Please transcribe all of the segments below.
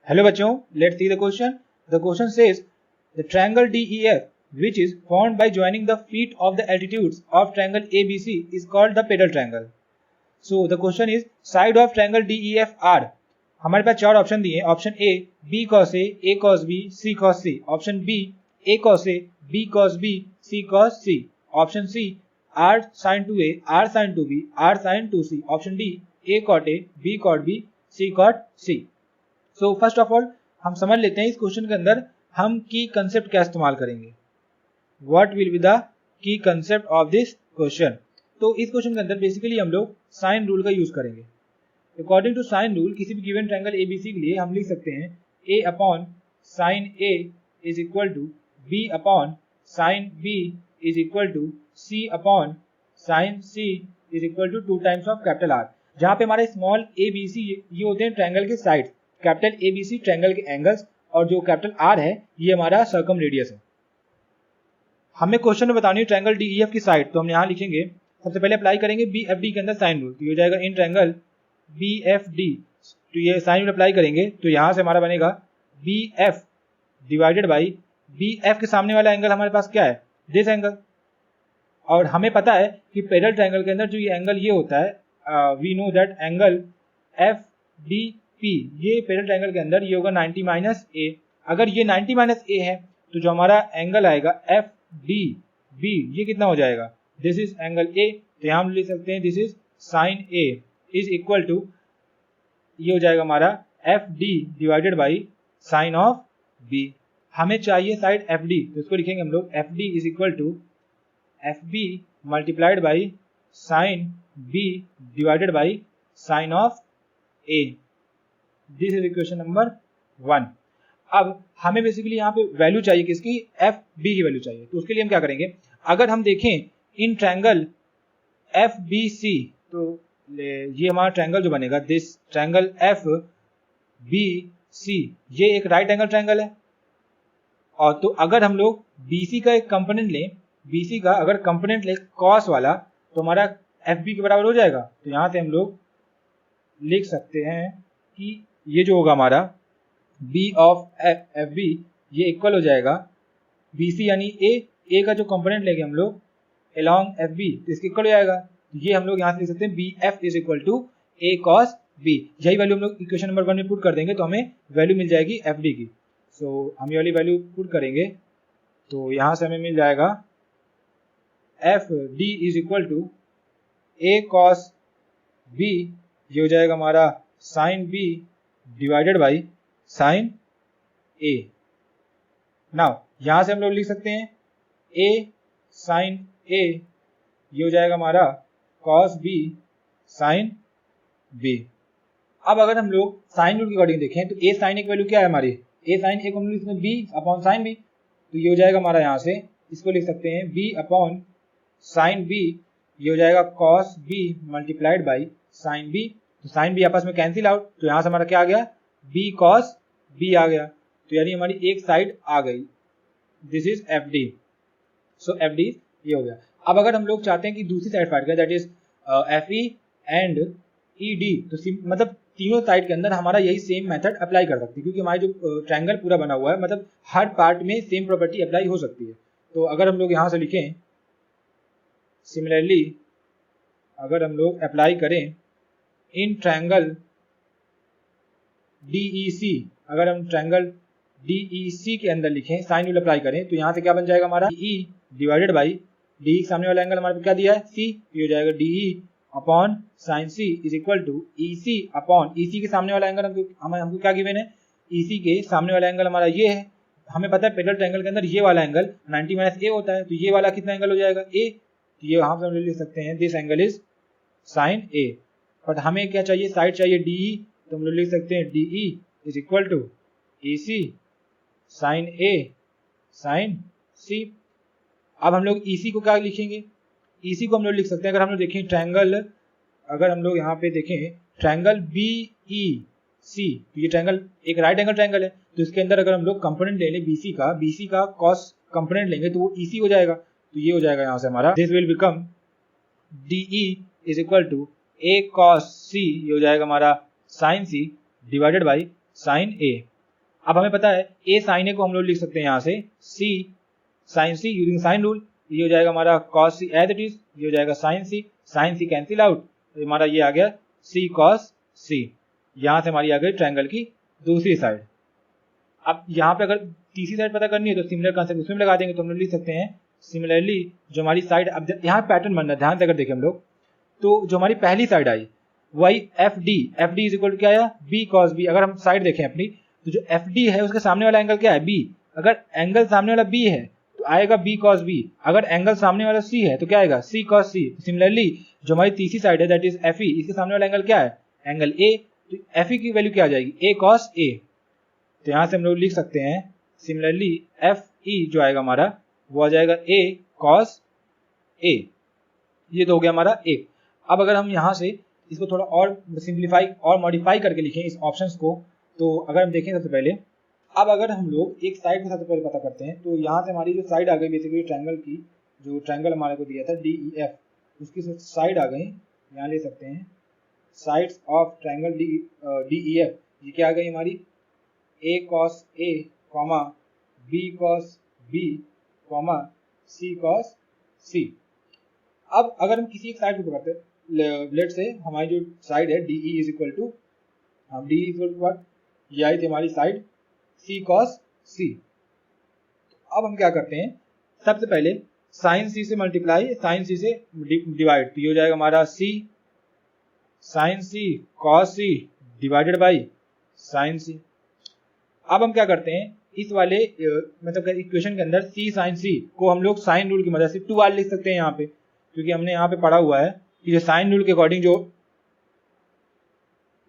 Hello बच्चों, let's see the question. The question says the triangle DEF, which is formed by joining the feet of the altitudes of triangle ABC, is called the pedal triangle. So the question is side of triangle DEF are. हमारे पास चार option दिए हैं. Option A B cos A cos B, C cos C. Option B A cos A, B cos B, C cos C. Option C R sine two A, R sine two B, R sine two C. Option D A cot A, B cot B, C cot C. So first of all हम समझ लेते हैं इस question के अंदर हम की concept क्या इस्तेमाल करेंगे. What will be the key concept of this question. तो इस क्वेश्चन के अंदर बेसिकली हम लोग साइन रूल का यूज करेंगे. अकॉर्डिंग टू साइन रूल किसी भी गिवन ट्रायंगल एबीसी के लिए हम लिख सकते हैं a upon sine a is equal to b upon sine b is equal to c upon sine c is equal to 2 times of capital R. जहां पे हमारे स्मॉल a b c ये होते हैं ट्रायंगल के sides, capital a b c triangle के angles, और जो कैपिटल R है ये हमारा सर्कम रेडियस है. हमें क्वेश्चन में बतानी है ट्रायंगल DEF की साइड, तो हम यहाँ लिखेंगे सबसे पहले अप्लाई करेंगे BFD के अंदर साइन रूल. तो ये हो जाएगा इन ट्रायंगल BFD. तो ये साइन रूल अप्लाई करेंगे तो यहाँ से हमारा बनेगा BF डिवाइडेड बाई BF के सामने वाला एंगल हमारे पास क्या है, दिस एंगल. और हमें पता है कि पैरेलल ट्रायंगल के अंदर जो ये एंगल ये होता है, we know that angle FDP, ये पैरेलल ट्रायंगल के अंदर ये होगा 90 माइनस ए. अगर ये 90 माइनस ए है तो जो हमारा एंगल आएगा FDB ये कितना हो जाएगा, दिस इज एंगल ए. तो यहाँ हम लिख सकते हैं this is sine A is equal to ये हो जाएगा हमारा FD divided by sine of B. हमें चाहिए साइड FD, तो इसको लिखेंगे हम लोग FD is equal to FB multiplied by sine B divided by sine of A. This is equation number 1. अब हमें बेसिकली यहाँ पे वैल्यू चाहिए किसकी, FB की वैल्यू चाहिए. तो उसके लिए हम क्या करेंगे, अगर हम देखें इन ट्रायंगल FBC, तो ये हमारा ट्रायंगल जो बनेगा दिस ट्रायंगल FBC ये एक राइट एंगल ट्रायंगल है. और तो अगर हम लोग BC का एक कंपोनेंट लें, BC का अगर कंपोनेंट लें कॉस वाला, तो हमारा FB के बराबर हो जाएगा. तो यहाँ से हम लोग लिख सकते हैं कि ये जो होगा हमारा B ऑफ FB ये इक्वल हो जाएगा BC यानी A का जो कंपोनेंट लेंगे हम लोग along FB तो इसके इक्वल हो जाएगा. ये हम लोग यहाँ से लिख सकते हैं BF is equal to A cos B. यही वैल्यू हम लोग इक्वेशन नंबर 1 में पुट कर देंगे तो हमें वैल्यू मिल जाएगी FD की. सो हम ये वाली वैल्यू पुट करेंगे तो यहाँ से हमें मिल जाएगा FD is equal to A cos B, ये हो जाएगा हमारा sine B divided by sine A. Now यहाँ से हम लोग लिख सकते हैं A साइन A ये हो जाएगा हमारा cos B sin B. अब अगर हम लोग साइन रूल के अकॉर्डिंग देखें तो A साइन A की वैल्यू क्या है हमारी, A साइन A को हम लिख B अपॉन साइन B. तो ये हो जाएगा हमारा, यहाँ से इसको लिख सकते हैं B अपॉन साइन B, ये हो जाएगा cos B multiplied by sine B. तो साइन B आपस में कैंसिल आउट, तो यहाँ से हमारा क्या आ गया, B cos B आ गया. तो यानी हमारी एक साइड आ गई, this is FD. So FD ये हो गया. अब अगर हम लोग चाहते हैं कि दूसरी साइड फाइंड करें, that is FE and ED, तो मतलब तीनों साइड के अंदर हमारा यही सेम मेथड अप्लाई कर सकते हैं, क्योंकि हमारे जो ट्रायंगल पूरा बना हुआ है मतलब हर पार्ट में सेम प्रॉपर्टी अप्लाई हो सकती है. तो अगर हम लोग यहाँ से लिखें सिमिलरली, अगर हम लोग अप्लाई करें इन ट्रायंगल DEC, अगर हम ट्रायंगल DEC के अंदर लिखें साइन रूल अप्लाई करें तो यहाँ से क्या बन जाएगा हमारा E डिवाइडेड बाई DE सामने वाला एंगल हमारे को क्या दिया है C, ये हो जाएगा DE upon sine C is equal to EC upon EC के सामने वाला एंगल हमको क्या गिवन है, EC के सामने वाला एंगल हमारा ये है. हमें पता है पैरेलल ट्रायंगल के अंदर ये वाला एंगल 90 माइनस A होता है, तो ये वाला कितना एंगल हो जाएगा A. तो ये हम लिख सकते हैं this angle is sine A. But हमें क्या चाहिए, साइड चाहिए DE, तो हम लोग लिख सकते हैं DE is equal to EC sine A sine C. अब हम लोग EC को क्या लिखेंगे, EC को हम लोग लिख सकते हैं, अगर हम लोग देखें ट्रायंगल, अगर हम लोग यहाँ पे देखें ट्रायंगल BEC, तो ये ट्रायंगल एक राइट एंगल ट्रायंगल है, तो इसके अंदर अगर हम लोग कंपोनेंट ले लें BC का cos कंपोनेंट लेंगे तो वो EC हो जाएगा. तो ये हो जाएगा यहाँ से हमारा this will become DE is equal to A cos C, ये हो जाएगा हमारा sine C divided by sine A. अब हमें पता है a sin a को हम लोग लिख सकते हैं यहाँ से c sin c using sine rule, ये हो जाएगा हमारा cos c as it is, ये हो जाएगा sin c कैंसिल आउट, तो हमारा ये आ गया c cos c। यहाँ से हमारी आ गई ट्रायंगल की दूसरी साइड। अब यहाँ पे अगर तीसरी साइड पता करनी है तो सिमिलर कंसेप्ट उसमें लगा देंगे, तो हम लोग लिख सकते हैं सिमिलरली जो हमारी साइड, अब यहाँ पैटर्न बन रहा है ध्यान से अगर देखें हम लोग, तो जो हमारी पहली साइड आई वही F D is equal to क्या आया बी कॉस बी। अगर हम साइड देखें अपनी तो जो एफ डी है उसके सामने वाला एंगल क्या है बी, अगर एंगल सामने वाला बी है तो आएगा बी कॉस बी, अगर एंगल सामने वाला सी है तो क्या आएगा सी कॉस सी। सिमिलरली जो हमारी तीसरी साइड है दैट इज एफ ई, इसके सामने वाला एंगल क्या है एंगल ए, तो एफ ई की वैल्यू क्या आ जाएगी ए कॉस ए। तो यहाँ से हम लोग लिख सकते हैं सिमिलरली एफ ई जो आएगा हमारा वो आ जाएगा ए कॉस ए, ये तो हो गया हमारा ए। अब अगर हम यहाँ से इसको थोड़ा और सिंप्लीफाई और मॉडिफाई करके लिखें इस ऑप्शंस को, तो अगर हम देखें सबसे पहले, अब अगर हम लोग एक साइड को सबसे पहले पता करते हैं, तो यहाँ से हमारी जो साइड आ गई बेसिकली ट्रायंगल की, जो ट्रायंगल हमारे को दिया था डी ई एफ, उसकी साइड आ गई, यहाँ ले सकते हैं sides of triangle D E F, ये क्या आ गई हमारी a cos A comma b cos B comma c cos C. अब अगर हम किसी एक साइड को पकड़ते हैं, लेट से हमारी जो साइड है D E is equal to, हम डी इक्वल टू व्हाट, ये आई थी हमारी साइड सी कॉस सी। अब हम क्या करते हैं, सबसे पहले साइन सी से मल्टीप्लाई साइन सी से डिवाइड, तो ये हो जाएगा हमारा c sine C cos C divided by sine C. अब हम क्या करते हैं इस वाले मतलब इक्वेशन के अंदर सी साइन सी को हम लोग साइन रूल की मदद से 2r लिख सकते हैं यहाँ पे, क्योंकि हमने यहाँ पे पढ़ा हुआ है कि जो साइन रूल के अकॉर्डिंग जो,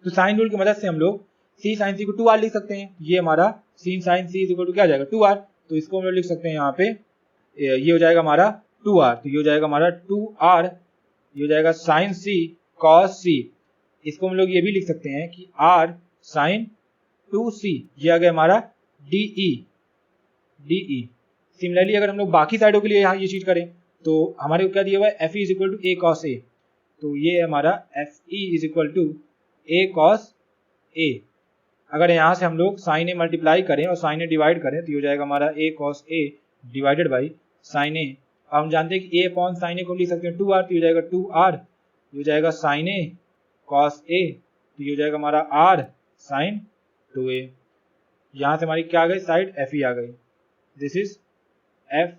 तो साइन रूल की मदद से हम लोग सी साइन सी को 2r लिख सकते हैं। ये हमारा c sine C is equal to क्या आ जाएगा 2r, तो इसको हम लोग लिख सकते हैं यहाँ पे, ये हो जाएगा हमारा 2r, तो ये हो जाएगा हमारा 2r, ये हो जाएगा साइन सी कॉस सी। इसको हम लोग ये भी लिख सकते हैं कि r साइन 2c, ये आ गया हमारा डी ई। सिमिलरली अगर हम लोग बाकी साइडों के लिए यहाँ ये चीज करें तो हमारे को क्या दिया हुआ है F E is equal to a cos A, तो ये हमारा F E is equal to a cos A. अगर यहाँ से हम लोग साइन ए मल्टीप्लाई करें और साइन ए डिवाइड करें तो ये हो जाएगा हमारा a cos A divided by sine A. अब हम जानते हैं कि ए अपॉन साइन ए को लिख सकते हैं 2r, तो ये हो जाएगा 2r, ये हो जाएगा साइन ए कॉस ए, तो ये हो जाएगा हमारा r साइन 2a। यहाँ से हमारी क्या आ गई साइड एफ ई आ गई, this is F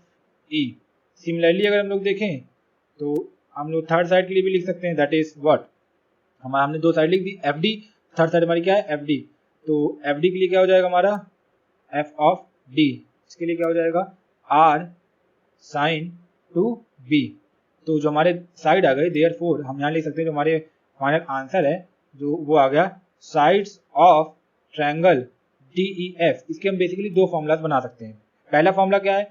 E. Similarly अगर हम लोग देखें तो हम लोग थर्ड साइड के लिए भी लिख सकते हैं दैट इज व्हाट, हमने दो साइड लिख the F D, third side हमारी क्या है एफ डी, तो एफ डी के लिए क्या हो जाएगा हमारा एफ ऑफ डी, इसके लिए क्या हो जाएगा आर साइन 2b। तो जो हमारे साइड आ गई देयरफॉर हम यहाँ लिख सकते हैं जो हमारे फाइनल आंसर है जो वो आ गया sides of triangle D E F. इसके हम बेसिकली दो फॉर्मूलाज बना सकते हैं। पहला फॉर्मूला क्या है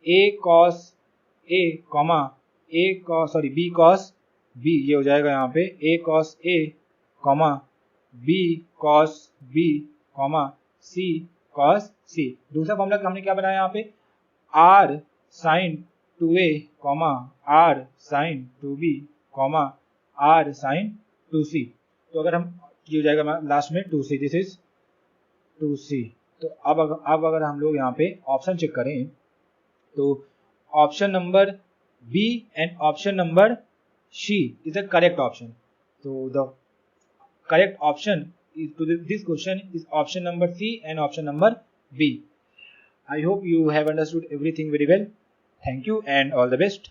a cos A comma a cos sorry b cos B, ये हो जाएगा यहाँ पे a cos A comma b cos B comma c cos C. दूसरा फॉर्मूला हमने क्या बनाया यहाँ पे R sine 2a comma R sine 2b comma R sine 2c। तो अगर हम ये हो जाएगा लास्ट में 2c, दिस इज 2c। तो अब अगर हम लोग यहाँ पे ऑप्शन चेक करें तो option number B and option number C is the correct option. तो the correct option to this question is option number C and option number B. I hope you have understood everything very well. Thank you and all the best.